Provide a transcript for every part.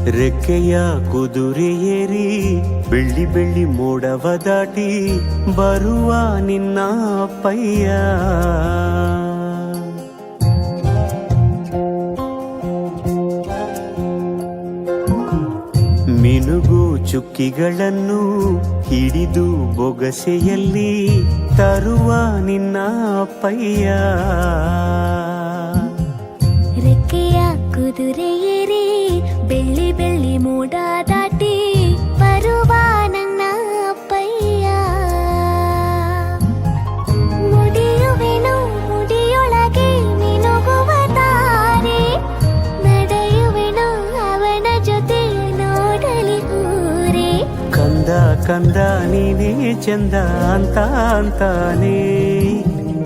ರೆಕ್ಕೆಯ ಕುದುರೆ ಏರಿ ಬೆಳ್ಳಿ ಬೆಳ್ಳಿ ಮೋಡವ ದಾಟಿ ಬರುವ ನಿನ್ನ ಅಪ್ಪಯ್ಯ. ಮಿನುಗು ಚುಕ್ಕಿಗಳನ್ನು ಹಿಡಿದು ಬೊಗಸೆಯಲ್ಲಿ ತರುವ ನಿನ್ನ ಅಪ್ಪಯ್ಯ. ರೆಕ್ಕೆಯ ಕುದುರೆ ಏರಿ ಬೆಳ್ಳಿ ಬೆಳ್ಳಿ ಮೋಡ ದಾಟಿ ಬರುವ ನನ್ನ ಅಪ್ಪಯ್ಯ. ಮುಡಿಯುವೆನು ಮುಡಿಯೊಳಗೆ ಮಿನುಗುವ ತಾರೆ, ನಡೆಯುವೆನು ಅವನ ಜೊತೆ ನೋಡಲಿ ಊರೇ. ಕಂದ ಕಂದ ನೀನೇ ಚಂದ ಅಂತ ಅಂತಾನೆ,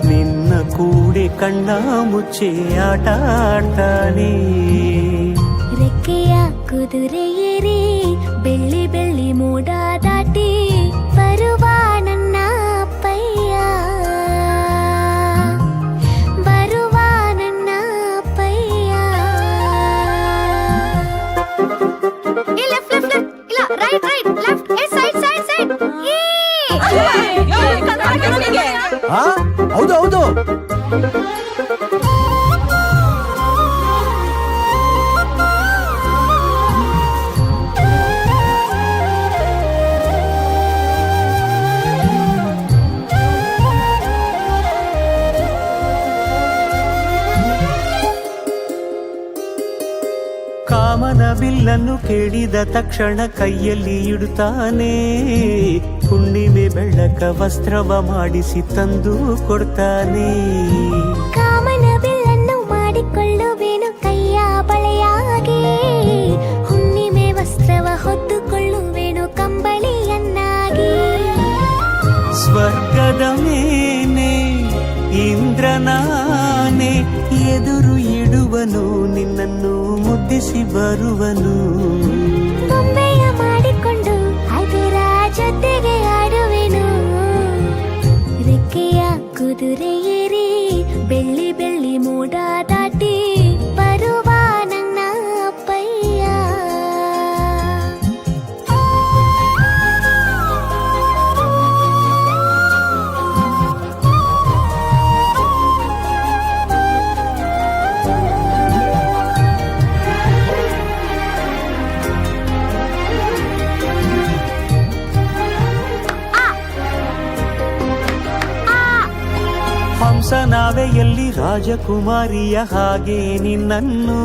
ನಿನ್ನ ಕೂಡೆ ಕಣ್ಣ ಮುಚ್ಚೆ ಆಟ ಆಡ್ತಾನೆ. ರೆಕ್ಕೆಯ ಕುದುರೆ ಏರಿ ಬೆಳ್ಳಿ ಬೆಳ್ಳಿ ಮೋಡ ದಾಟಿ ಬರುವ ನನ್ನ ಅಪ್ಪಯ್ಯ. ಬರುವ ನನ್ನ ಅಪ್ಪಯ್ಯ. ಇಲ್ಲ right right left side side side. ಹೌದು ಹೌದು. ಕಾಮನ ಬಿಲ್ಲನ್ನು ಕೇಳಿದ ತಕ್ಷಣ ಕೈಯಲ್ಲಿ ಇಡುತ್ತಾನೆ, ಹುಣ್ಣಿಮೆ ಬೆಳಕ ವಸ್ತ್ರವ ಮಾಡಿಸಿ ತಂದು ಕೊಡ್ತಾನೆ. ಕಾಮನ ಬಿಲ್ಲನ್ನು ಮಾಡಿಕೊಳ್ಳುವೆನು ಕೈಯ ಬಳೆಯಾಗಿ, ಹುಣ್ಣಿಮೆ ವಸ್ತ್ರವ ಹೊತ್ತುಕೊಳ್ಳುವೆನು ಕಂಬಳಿಯನ್ನಾಗಿ. ಸ್ವರ್ಗದ ಮೇಲೆ ಇಂದ್ರನಾನೆ ಎದುರು ಇಡುವನು, ನಿನ್ನನ್ನು ಮುದ್ದಿಸಿ ಬರುವನು. ಬೊಂಬೆಯ ಮಾಡಿಕೊಂಡು ಅದರ ಜೊತೆಗೆ ಆಡುವೆನು. ರೆಕ್ಕೆಯ ಕುದುರೆ ಏರಿ ಬೆಳ್ಳಿ ಬೆಳ್ಳಿ ಮೋಡ ದಾಟಿ ಬರುವ ನನ್ನ ಅಪ್ಪಯ್ಯ. ಹಂಸ ನಾವೆಯಲ್ಲಿ ರಾಜಕುಮಾರಿಯ ಹಾಗೆ ನಿನ್ನನ್ನು